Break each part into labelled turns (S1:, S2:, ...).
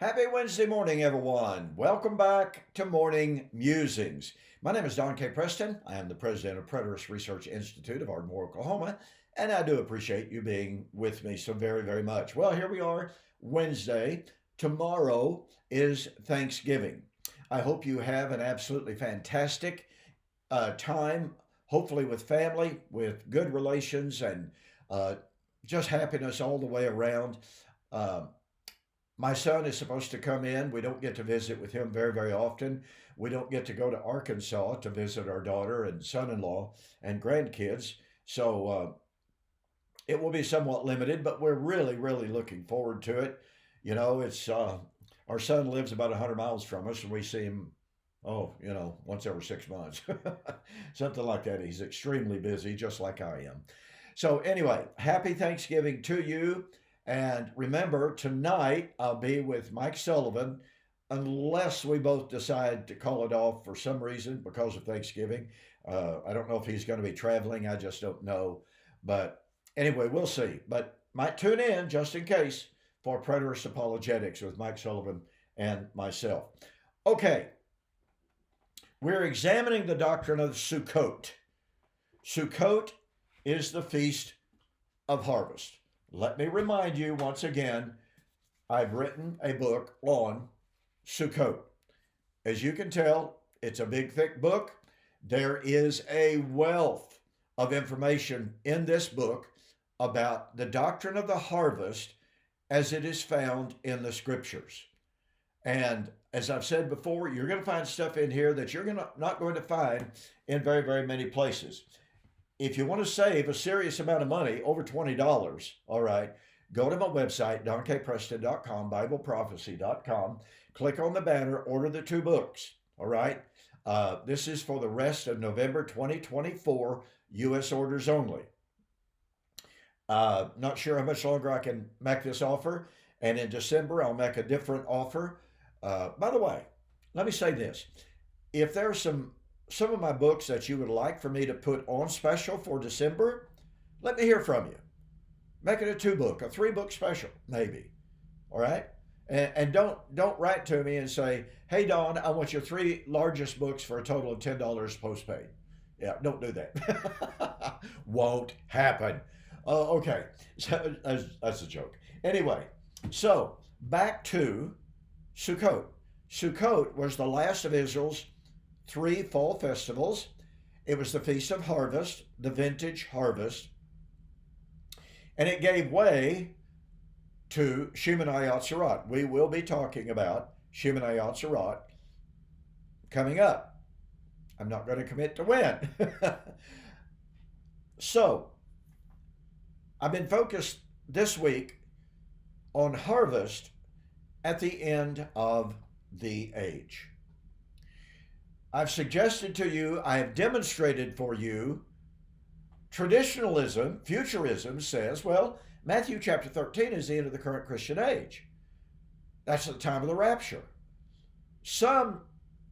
S1: Happy Wednesday morning, everyone. Welcome back to Morning Musings. My name is Don K. Preston. I am the president of Preterist Research Institute of Ardmore, Oklahoma, and I do appreciate you being with me so very, very much. Well, here we are, Wednesday. Tomorrow is Thanksgiving. I hope you have an absolutely fantastic time, hopefully with family, with good relations, and uh, just happiness all the way around. Uh, my son is supposed to come in. We don't get to visit with him very, very often. We don't get to go to Arkansas to visit our daughter and son in law and grandkids. So it will be somewhat limited, but we're really, really looking forward to it. It's our son lives about 100 miles from us, and we see him, once every 6 months, something like that. He's extremely busy, just like I am. So, anyway, happy Thanksgiving to you. And remember, tonight I'll be with Mike Sullivan, unless we both decide to call it off for some reason because of Thanksgiving. I don't know if he's going to be traveling. I just don't know. But anyway, we'll see. But might tune in just in case for Preterist Apologetics with Mike Sullivan and myself. Okay, we're examining the doctrine of Succot. Succot is the Feast of Harvest. Let me remind you once again, I've written a book on Succot. As you can tell, it's a big, thick book. There is a wealth of information in this book about the doctrine of the harvest as it is found in the scriptures. And as I've said before, you're going to find stuff in here that you're not going to find in very, very many places. If you want to save a serious amount of money, over $20, all right, go to my website, donkpreston.com, bibleprophecy.com, click on the banner, order the two books, all right? This is for the rest of November 2024, U.S. orders only. Not sure how much longer I can make this offer, and in December I'll make a different offer. By the way, let me say this. If there's some of my books that you would like for me to put on special for December, let me hear from you. Make it a 2-book, a 3-book special, maybe. All right? And don't write to me and say, hey, Don, I want your 3 largest books for a total of $10 postpaid. Yeah, don't do that. Won't happen. Okay, so that's a joke. Anyway, so back to Sukkot. Sukkot was the last of Israel's 3 fall festivals. It was the Feast of Harvest, the vintage harvest, and it gave way to Shemini Atzeroth. We will be talking about Shemini Atzeroth coming up. I'm not going to commit to when. So, I've been focused this week on harvest at the end of the age. I've suggested to you, I have demonstrated for you, traditionalism, futurism says, well, Matthew chapter 13 is the end of the current Christian age. That's the time of the rapture. Some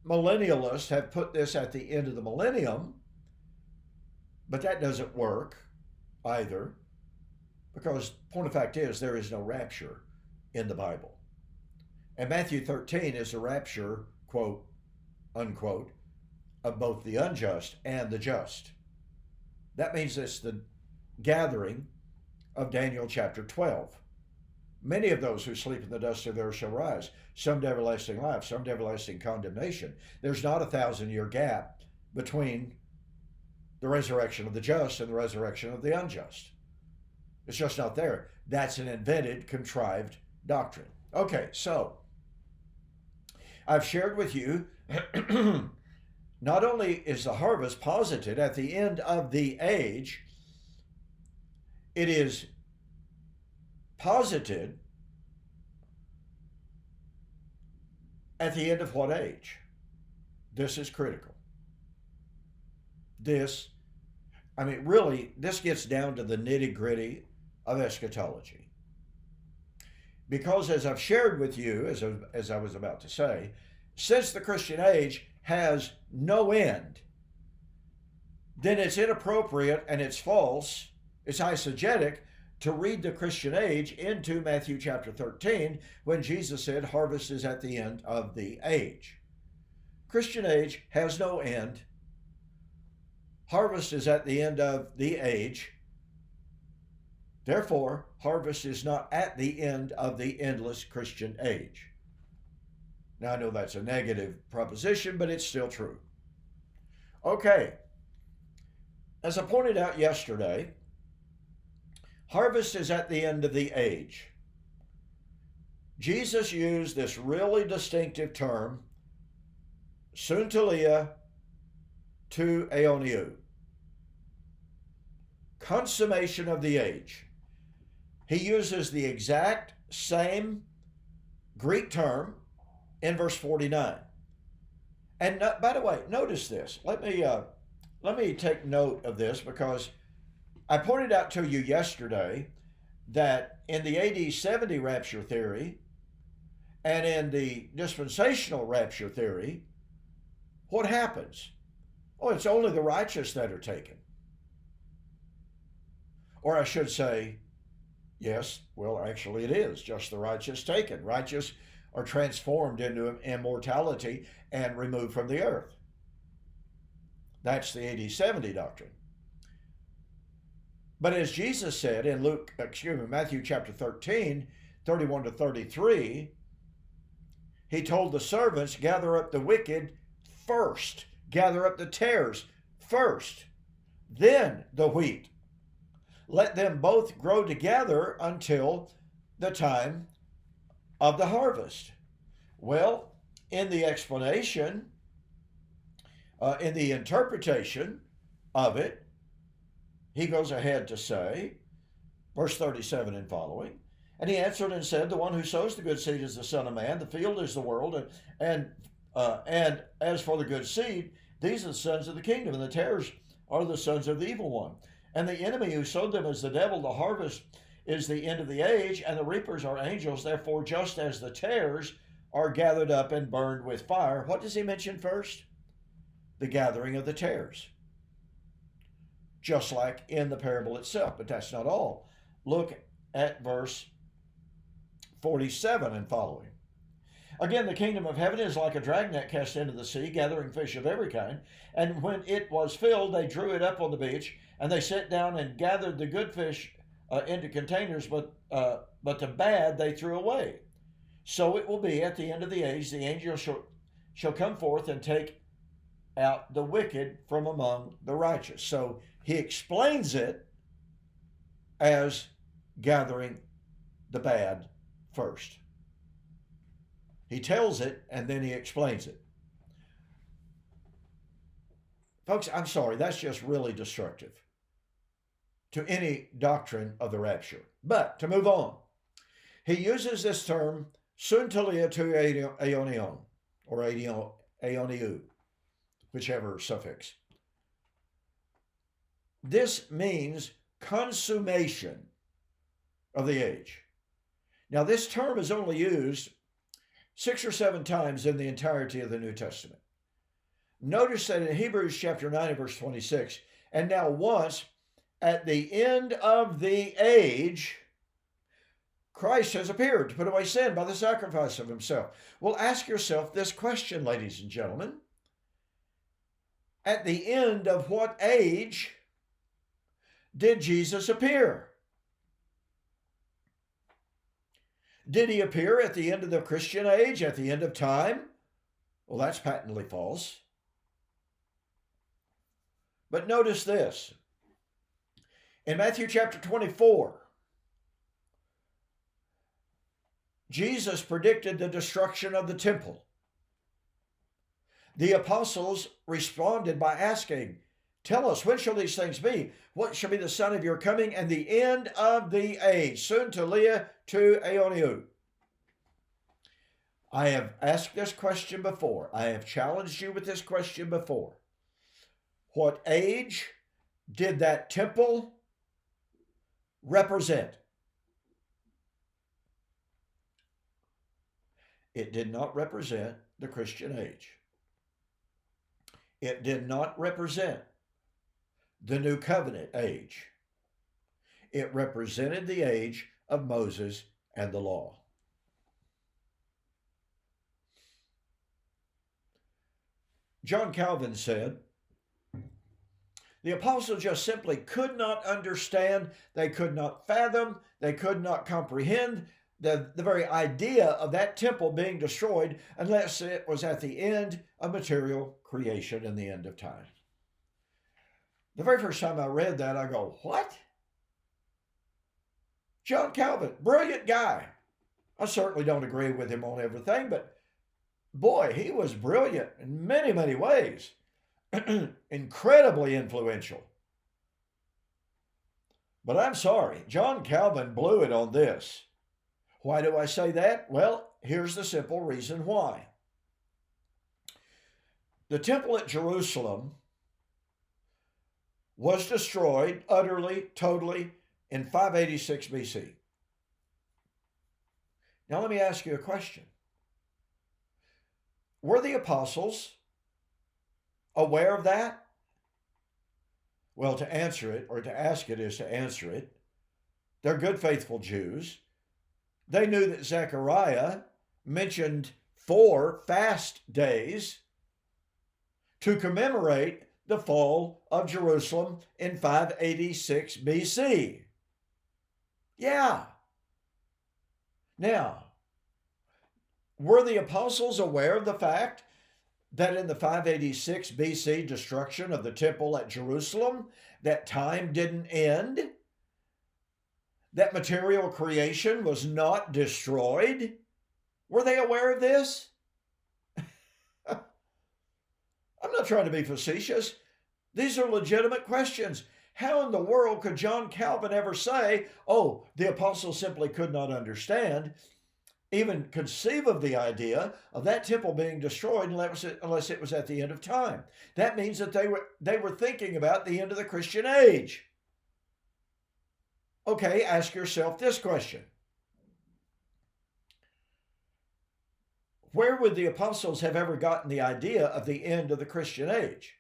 S1: millennialists have put this at the end of the millennium, but that doesn't work either, because point of fact is there is no rapture in the Bible. And Matthew 13 is the rapture, quote, unquote, of both the unjust and the just. That means it's the gathering of Daniel chapter 12. Many of those who sleep in the dust of the earth shall rise, some to everlasting life, some to everlasting condemnation. There's not a 1,000-year gap between the resurrection of the just and the resurrection of the unjust. It's just not there. That's an invented, contrived doctrine. Okay, so I've shared with you, not only is the harvest posited at the end of the age, it is posited at the end of what age? This is critical. This gets down to the nitty-gritty of eschatology. Because as I've shared with you, as I was about to say, since the Christian age has no end, then it's inappropriate and it's false, it's eisegetic to read the Christian age into Matthew chapter 13 when Jesus said, harvest is at the end of the age. Christian age has no end. Harvest is at the end of the age. Therefore, harvest is not at the end of the endless Christian age. Now, I know that's a negative proposition, but it's still true. Okay. As I pointed out yesterday, harvest is at the end of the age. Jesus used this really distinctive term, suntelia to aeoniou, consummation of the age. He uses the exact same Greek term in verse 49. And by the way, notice this. Let me take note of this, because I pointed out to you yesterday that in the AD 70 rapture theory and in the dispensational rapture theory, what happens? Oh, it's only the righteous that are taken. Or I should say, yes, well, actually it is just the righteous taken. Righteous are transformed into immortality and removed from the earth. That's the AD 70 doctrine. But as Jesus said in Matthew chapter 13, 31 to 33, he told the servants, gather up the wicked first, gather up the tares first, then the wheat. Let them both grow together until the time of the harvest. Well, in the explanation, in the interpretation of it, he goes ahead to say, verse 37 and following, and he answered and said, the one who sows the good seed is the Son of Man, the field is the world, and as for the good seed, these are the sons of the kingdom, and the tares are the sons of the evil one. And the enemy who sowed them is the devil. The harvest is the end of the age, and the reapers are angels. Therefore, just as the tares are gathered up and burned with fire, what does he mention first? The gathering of the tares. Just like in the parable itself, but that's not all. Look at verse 47 and following. Again, the kingdom of heaven is like a dragnet cast into the sea, gathering fish of every kind. And when it was filled, they drew it up on the beach, and they sat down and gathered the good fish into containers, but the bad they threw away. So it will be at the end of the age, the angel shall come forth and take out the wicked from among the righteous. So he explains it as gathering the bad first. He tells it and then he explains it. Folks, I'm sorry, that's just really destructive to any doctrine of the rapture. But to move on, he uses this term, suntelia to aeonion, or aeoniou, whichever suffix. This means consummation of the age. Now, this term is only used 6 or 7 times in the entirety of the New Testament. Notice that in Hebrews chapter 9 and verse 26, and now once at the end of the age, Christ has appeared to put away sin by the sacrifice of himself. Well, ask yourself this question, ladies and gentlemen. At the end of what age did Jesus appear? Did he appear at the end of the Christian age, at the end of time? Well, that's patently false. But notice this. In Matthew chapter 24, Jesus predicted the destruction of the temple. The apostles responded by asking, tell us, when shall these things be? What shall be the sign of your coming and the end of the age? Suntelia to aeoniou. I have asked this question before. I have challenged you with this question before. What age did that temple represent? It did not represent the Christian age. It did not represent the New Covenant age. It represented the age of Moses and the law. John Calvin said, the apostles just simply could not understand, they could not fathom, they could not comprehend the very idea of that temple being destroyed unless it was at the end of material creation and the end of time. The very first time I read that, I go, what? John Calvin, brilliant guy. I certainly don't agree with him on everything, but boy, he was brilliant in many, many ways. Incredibly influential. But I'm sorry, John Calvin blew it on this. Why do I say that? Well, here's the simple reason why. The temple at Jerusalem was destroyed utterly, totally in 586 BC. Now let me ask you a question. Were the apostles aware of that? Well, to answer it, or to ask it is to answer it. They're good, faithful Jews. They knew that Zechariah mentioned 4 fast days to commemorate the fall of Jerusalem in 586 BC. Yeah. Now, were the apostles aware of the fact that in the 586 BC destruction of the temple at Jerusalem, that time didn't end? That material creation was not destroyed? Were they aware of this? I'm not trying to be facetious. These are legitimate questions. How in the world could John Calvin ever say, oh, the apostles simply could not understand, even conceive of the idea of that temple being destroyed unless it was at the end of time? That means that they were thinking about the end of the Christian age. Okay, ask yourself this question. Where would the apostles have ever gotten the idea of the end of the Christian age?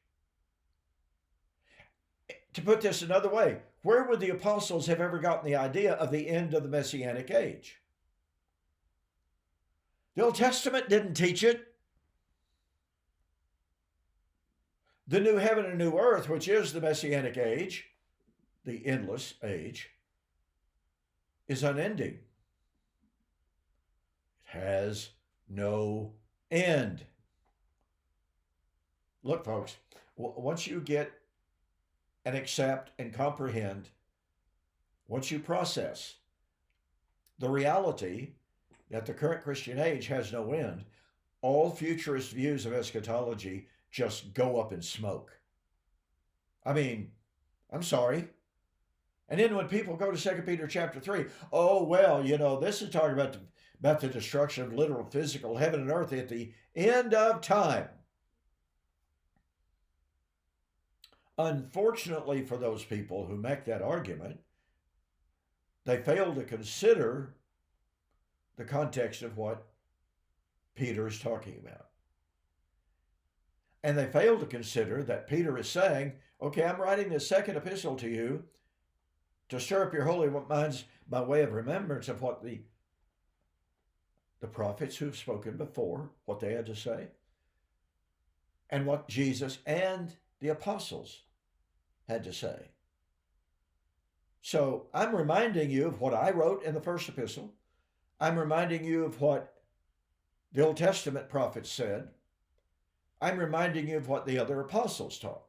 S1: To put this another way, where would the apostles have ever gotten the idea of the end of the Messianic age? The Old Testament didn't teach it. The new heaven and new earth, which is the Messianic age, the endless age, is unending. It has no end. Look, folks, once you get and accept and comprehend, once you process the reality that the current Christian age has no end, all futurist views of eschatology just go up in smoke. I mean, I'm sorry. And then when people go to 2 Peter chapter 3, oh, well, this is talking about the destruction of literal physical heaven and earth at the end of time. Unfortunately for those people who make that argument, they fail to consider the context of what Peter is talking about. And they fail to consider that Peter is saying, okay, I'm writing this second epistle to you to stir up your holy minds by way of remembrance of what the prophets who have spoken before, what they had to say, and what Jesus and the apostles had to say. So I'm reminding you of what I wrote in the first epistle. I'm reminding you of what the Old Testament prophets said. I'm reminding you of what the other apostles taught.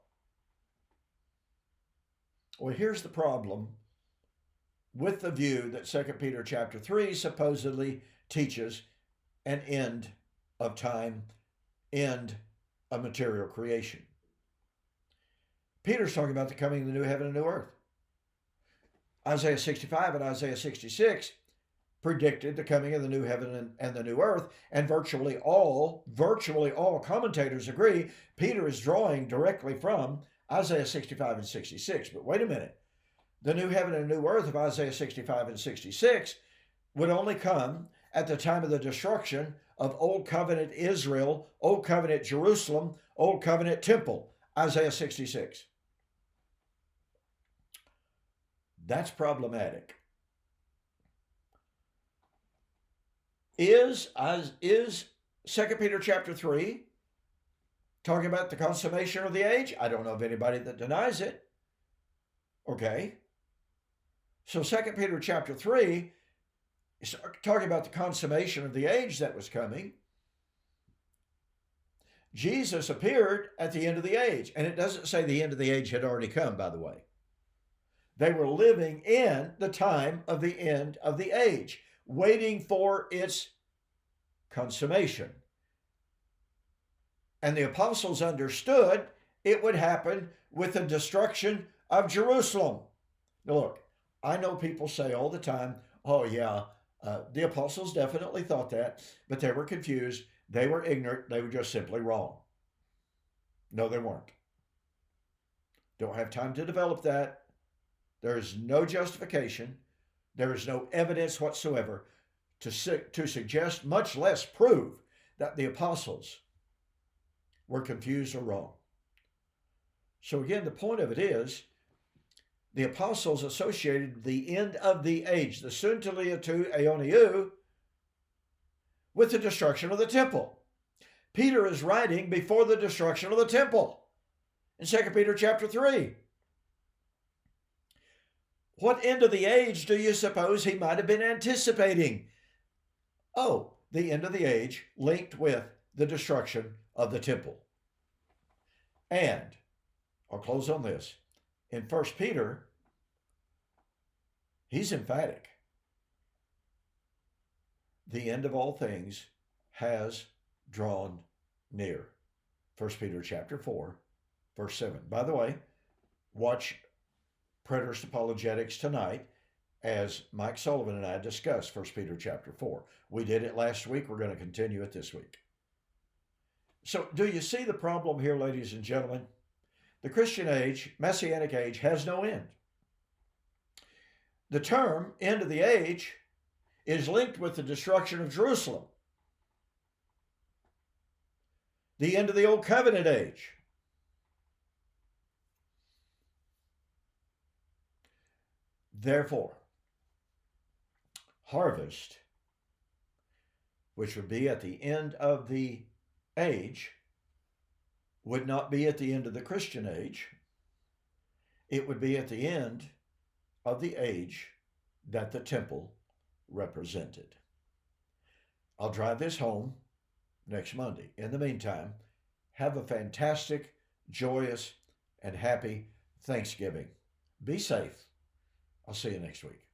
S1: Well, here's the problem with the view that 2 Peter chapter 3 supposedly teaches an end of time, end of material creation. Peter's talking about the coming of the new heaven and new earth. Isaiah 65 and Isaiah 66 predicted the coming of the new heaven and the new earth, and virtually all commentators agree Peter is drawing directly from Isaiah 65 and 66. But wait a minute. The new heaven and new earth of Isaiah 65 and 66 would only come at the time of the destruction of Old Covenant Israel, Old Covenant Jerusalem, Old Covenant Temple, Isaiah 66. That's problematic. Is 2 Peter chapter 3 talking about the consummation of the age? I don't know of anybody that denies it. Okay. So 2 Peter chapter 3 is talking about the consummation of the age that was coming. Jesus appeared at the end of the age, and it doesn't say the end of the age had already come, by the way. They were living in the time of the end of the age, waiting for its consummation. And the apostles understood it would happen with the destruction of Jerusalem. Now, look, I know people say all the time, oh, yeah, the apostles definitely thought that, but they were confused. They were ignorant. They were just simply wrong. No, they weren't. Don't have time to develop that. There is no justification. There is no evidence whatsoever to suggest, much less prove, that the apostles were confused or wrong. So again, the point of it is, the apostles associated the end of the age, the suntelia aioniou, with the destruction of the temple. Peter is writing before the destruction of the temple in 2 Peter chapter 3. What end of the age do you suppose he might have been anticipating? Oh, the end of the age linked with the destruction of the temple. And I'll close on this. In 1 Peter, he's emphatic. The end of all things has drawn near. 1 Peter chapter 4, verse 7. By the way, watch Preterist Apologetics tonight as Mike Sullivan and I discuss 1 Peter chapter 4. We did it last week. We're going to continue it this week. So do you see the problem here, ladies and gentlemen? The Christian age, Messianic age, has no end. The term end of the age is linked with the destruction of Jerusalem, the end of the Old Covenant age. Therefore, harvest, which would be at the end of the age, would not be at the end of the Christian age. It would be at the end of the age that the temple represented. I'll drive this home next Monday. In the meantime, have a fantastic, joyous, and happy Thanksgiving. Be safe. I'll see you next week.